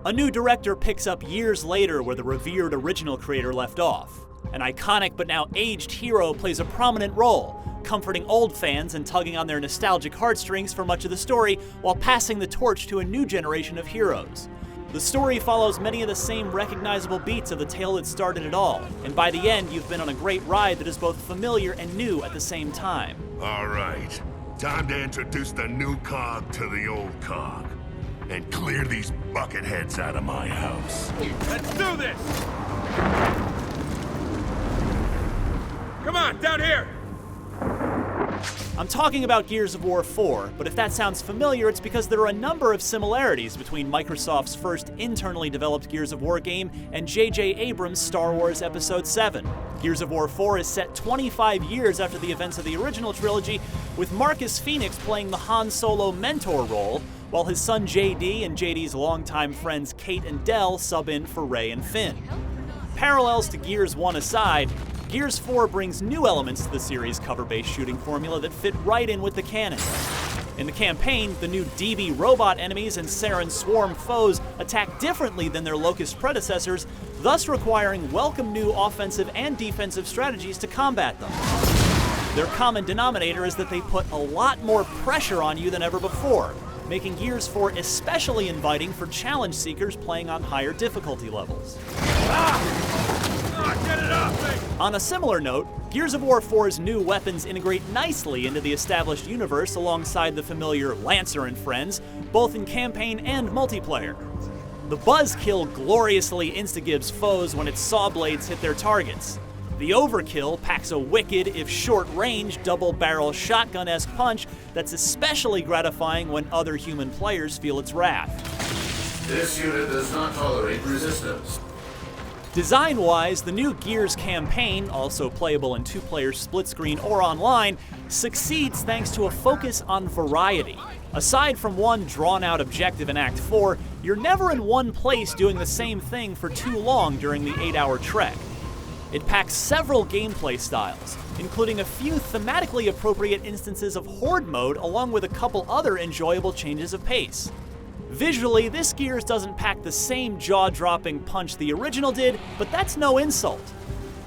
A new director picks up years later where the revered original creator left off. An iconic but now aged hero plays a prominent role, comforting old fans and tugging on their nostalgic heartstrings for much of the story while passing the torch to a new generation of heroes. The story follows many of the same recognizable beats of the tale that started it all, and by the end you've been on a great ride that is both familiar and new at the same time. All right, time to introduce the new cog to the old cog, and clear these bucketheads out of my house. Let's do this! Come on, down here! I'm talking about Gears of War 4, but if that sounds familiar, it's because there are a number of similarities between Microsoft's first internally developed Gears of War game and J.J. Abrams' Star Wars Episode 7. Gears of War 4 is set 25 years after the events of the original trilogy, with Marcus Phoenix playing the Han Solo mentor role, while his son JD and JD's longtime friends Kate and Del sub in for Rey and Finn. Parallels to Gears 1 aside, Gears 4 brings new elements to the series' cover-based shooting formula that fit right in with the canon. In the campaign, the new DB robot enemies and Saren swarm foes attack differently than their Locust predecessors, thus requiring welcome new offensive and defensive strategies to combat them. Their common denominator is that they put a lot more pressure on you than ever before, making Gears 4 especially inviting for challenge seekers playing on higher difficulty levels. Get it off me! On a similar note, Gears of War 4's new weapons integrate nicely into the established universe alongside the familiar Lancer and friends, both in campaign and multiplayer. The Buzzkill gloriously insta-gives foes when its saw blades hit their targets. The Overkill packs a wicked, if short-range, double-barrel shotgun-esque punch that's especially gratifying when other human players feel its wrath. This unit does not tolerate resistance. Design-wise, the new Gears campaign, also playable in two-player split-screen or online, succeeds thanks to a focus on variety. Aside from one drawn-out objective in Act 4, you're never in one place doing the same thing for too long during the 8-hour trek. It packs several gameplay styles, including a few thematically appropriate instances of Horde mode along with a couple other enjoyable changes of pace. Visually, this Gears doesn't pack the same jaw-dropping punch the original did, but that's no insult.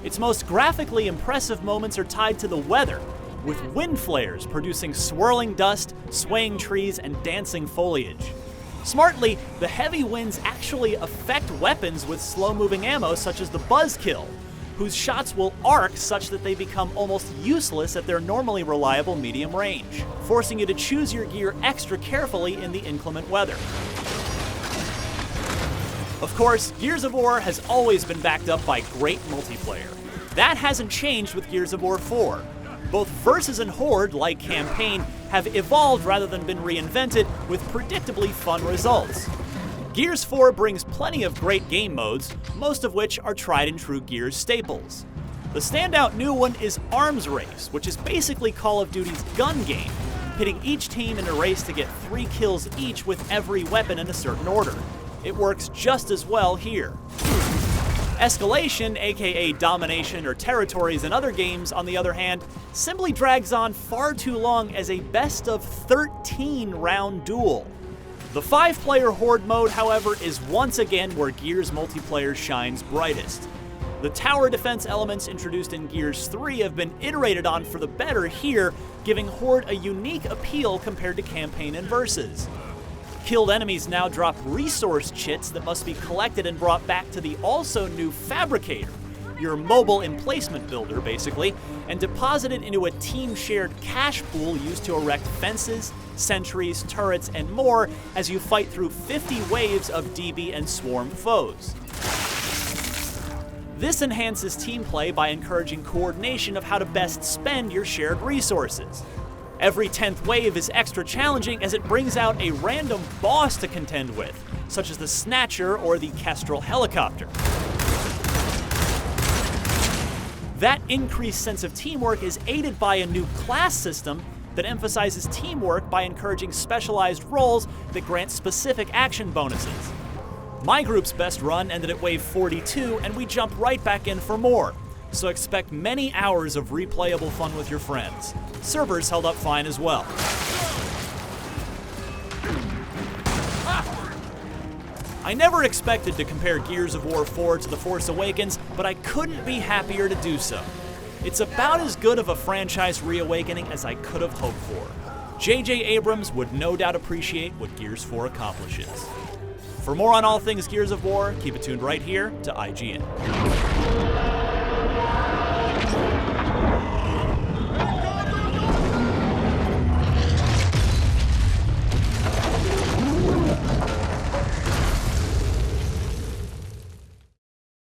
Its most graphically impressive moments are tied to the weather, with wind flares producing swirling dust, swaying trees, and dancing foliage. Smartly, the heavy winds actually affect weapons with slow-moving ammo such as the Buzzkill, whose shots will arc such that they become almost useless at their normally reliable medium range, forcing you to choose your gear extra carefully in the inclement weather. Of course, Gears of War has always been backed up by great multiplayer. That hasn't changed with Gears of War 4. Both Versus and Horde, like campaign, have evolved rather than been reinvented, with predictably fun results. Gears 4 brings plenty of great game modes, most of which are tried and true Gears staples. The standout new one is Arms Race, which is basically Call of Duty's gun game, pitting each team in a race to get 3 kills each with every weapon in a certain order. It works just as well here. Escalation, aka Domination or Territories in other games, on the other hand, simply drags on far too long as a best of 13 round duel. The 5-player Horde mode, however, is once again where Gears multiplayer shines brightest. The tower defense elements introduced in Gears 3 have been iterated on for the better here, giving Horde a unique appeal compared to campaign and Versus. Killed enemies now drop resource chits that must be collected and brought back to the also new Fabricator, your mobile emplacement builder basically, and deposited into a team-shared cache pool used to erect fences, sentries, turrets, and more as you fight through 50 waves of DB and swarm foes. This enhances team play by encouraging coordination of how to best spend your shared resources. Every 10th wave is extra challenging as it brings out a random boss to contend with, such as the Snatcher or the Kestrel helicopter. That increased sense of teamwork is aided by a new class system that emphasizes teamwork by encouraging specialized roles that grant specific action bonuses. My group's best run ended at wave 42, and we jump right back in for more, so expect many hours of replayable fun with your friends. Servers held up fine as well. I never expected to compare Gears of War 4 to The Force Awakens, but I couldn't be happier to do so. It's about as good of a franchise reawakening as I could have hoped for. J.J. Abrams would no doubt appreciate what Gears 4 accomplishes. For more on all things Gears of War, keep it tuned right here to IGN.